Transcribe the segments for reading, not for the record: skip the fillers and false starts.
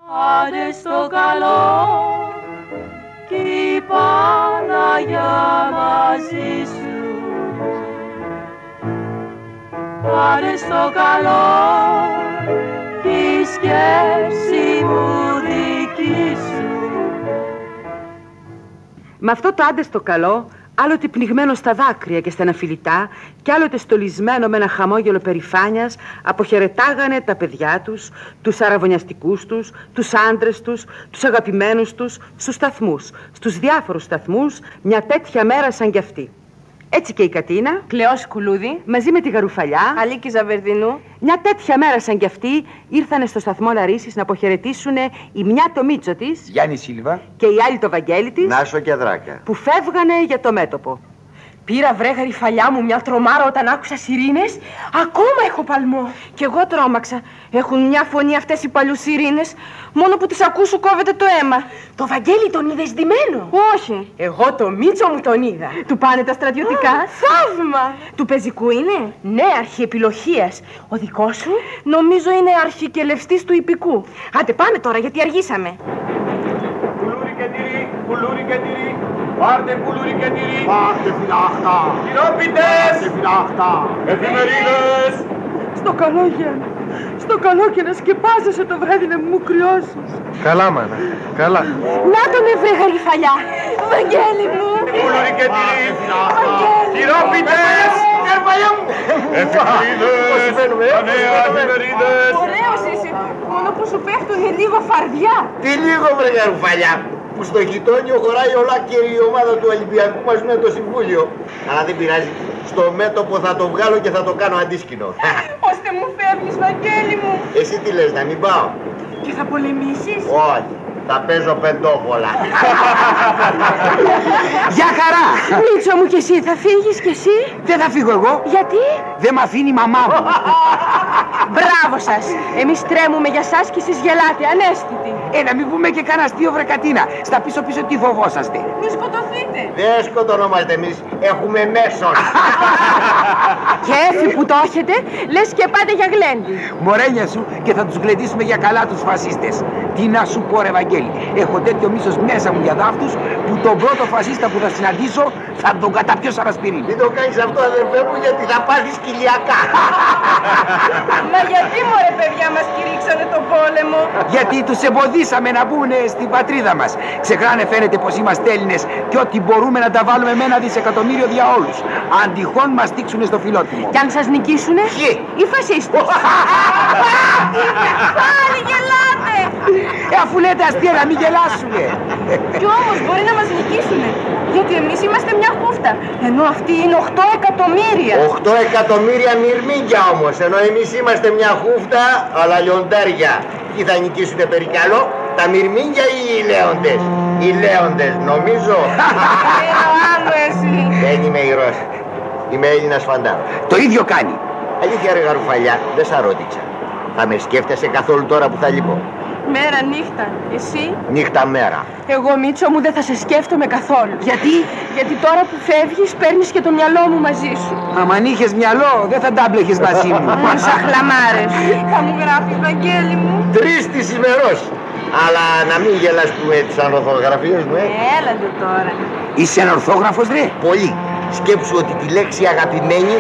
Άντε στο καλό κι η Παναγιά μαζί σου. Άντε στο καλό κι η σκέψη μου δική σου. Με αυτό το άντε στο καλό, άλλοτε πνιγμένο στα δάκρυα και στεναφιλιτά και άλλοτε στολισμένο με ένα χαμόγελο περηφάνειας, αποχαιρετάγανε τα παιδιά τους, τους αραβωνιαστικούς τους, τους άντρες τους, τους αγαπημένους τους, στους σταθμούς, στους διάφορους σταθμούς, μια τέτοια μέρα σαν κι αυτή. Έτσι και η Κατίνα, Κλεός Κουλούδη, μαζί με τη Γαρουφαλιά, Αλίκη Ζαβερδινού, μια τέτοια μέρα σαν κι αυτή, ήρθανε στο σταθμό Λαρίσης να αποχαιρετήσουν η μια το Μίτσο της, Γιάννη Σίλβα, και η άλλη το Βαγγέλη της, Νάσο και Δράκα, που φεύγανε για το μέτωπο. πήρα βρε Γαρουφαλιά μου μια τρομάρα όταν άκουσα σιρήνες. Ακόμα έχω παλμό. Κι εγώ τρόμαξα. Έχουν μια φωνή αυτές οι παλιούς σιρήνες. Μόνο που τις ακούς σου κόβεται το αίμα. Το Βαγγέλη τον είδες ντυμένο? Όχι. Εγώ το Μίτσο μου τον είδα. Του πάνε τα στρατιωτικά? Θαύμα. Του πεζικού είναι? Ναι, αρχιεπιλοχίας. Ο δικός σου? Νομίζω είναι αρχικελευστής του υπηκού. Άντε πάμε τώρα γιατί αργήσαμε. Κουλούρι και τυρί, κουλούρι και τυρί. Πάρτε κουλούρι και τυρί. Πάρτε φυλάχτα. Τυρόπιτες. Πάρτε φυλάχτα. Εφημερίδες. Στο καλό, Γιάννη. Στο καλό και να σκεπάζεσαι το βράδυ να μου κρυώσεις. Καλά, μάνα. Καλά. Να τον ευρε Γαρουφαλιά. Βαγγέλη μου. Κουλούρι και τυρί. Τυρόπιτες. Εφημερίδες. Τα νέα εφημερίδες. Ωραίος είσαι. Μόνο που σου πέφτουνε λίγο φαρδιά. Τι λίγο βρε Γαρουφαλιά, που στο γειτόνιο χωράει ολάκερη η ομάδα του Ολυμπιακού μας με το Συμβούλιο. Αλλά δεν πειράζει, στο μέτωπο θα το βγάλω και θα το κάνω αντίσκηνο. Ώστε μου φεύγεις, Βαγγέλη μου. Εσύ τι λες, να μην πάω? Και θα πολεμήσεις? Όχι, θα παίζω πεντόβολα. Γεια χαρά! Μίτσο μου κι εσύ, θα φύγεις κι εσύ? Δεν θα φύγω εγώ. Γιατί? Δεν μ' αφήνει η μαμά μου. Μπράβο σας. Εμείς τρέμουμε για σας και εσείς γελάτε, ανέστητοι. Να μην πούμε και κανένα αστείο βρε Κατίνα. Στα πίσω-πίσω τι φοβόσαστε? Μη σκοτωθείτε. Δεν σκοτωνόμαστε εμείς, έχουμε μέσον. Και έφη που το έχετε, λες και πάτε για γλέντι. Μορένια σου και θα τους γλεντήσουμε για καλά τους φασίστες. Τι να σου πω ρε Βαγγέλη, έχω τέτοιο μίσος μέσα μου για δάφτους που τον πρώτο φασίστα που θα συναντήσω θα τον καταπιώ σαν ασπιρίνη. Μην το κάνεις αυτό αδερφέ μου γιατί θα πάθεις κοιλιακά. Μα γιατί μωρέ παιδιά μας κηρύξανε τον πόλεμο? Γιατί τους εμποδίσαμε να μπουν στην πατρίδα μας. Ξεχνάνε φαίνεται πως είμαστε Έλληνες και ότι μπορούμε να τα βάλουμε με 1 δισεκατομμύριο δια όλους. Αν τυχόν μας στήξουνε στο φιλότιμο. Κι αν σας νικήσουνε? Ποιοι? Οι φασίστες. Πάλι γελάτε. Αφού λέτε αστεία να μην γελάσουμε. Κι όμως μπορεί να μας νικήσουνε. Γιατί εμείς είμαστε μια χούφτα. Ενώ αυτοί είναι 8 εκατομμύρια. 8 εκατομμύρια μυρμήγκια όμως, ενώ εμείς είμαστε μια χούφτα αλλά λιοντάρια. Ποιοι θα νικήσουνε περικαλώ, τα μυρμήγκια ή οι λέοντες? Οι λέοντες νομίζω. Άλλο εσύ. Δεν είμαι ηρώας, είμαι Έλληνας φαντάρο. Το ίδιο κάνει. Αλήθεια ρε Γαρουφαλιά, δεν σ' ρώτησα. Θα με σκέφτεσαι καθόλου τώρα που θα λείπω? Μέρα νύχτα. Εσύ? Νύχτα μέρα. Εγώ Μίτσο μου δεν θα σε σκέφτομαι καθόλου. Γιατί? Γιατί τώρα που φεύγεις παίρνεις και το μυαλό μου μαζί σου. Άμα αν είχες μυαλό δεν θα τάμπλεχες μαζί μου. Σαν χλαμάρες. Θα μου γράφεις Βαγγέλη μου. 3 της ημερός. Αλλά να μην γελάς που με τις ανορθογραφίες μου, Έλατε τώρα. Είσαι ανορθόγραφος ρε? Πολύ. Σκέψου ότι τη λέξη αγαπημένη,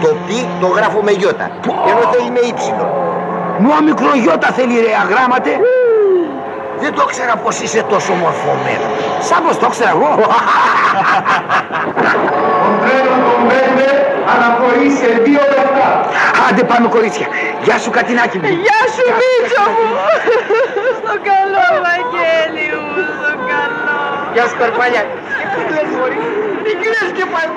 το πι το γράφω με γιώτα. Ενώ θέλει με ύψιλο. Μου μικρογιώτα θέλει ρε αγράμματε. Δεν το ξέρα πως είσαι τόσο μορφωμένο. Σαν πως το ξέρα εγώ. Τον τρένο τον 5 αναχωρεί σε 2 λεπτά. Άντε πάμε κορίτσια. Γεια σου Κατινάκη μου. Γεια σου Μίτσο μου. Στο καλό Βαγγέλη μου, στο καλό. Γεια σου Καρπάλια. Τι κλαις και πάλι.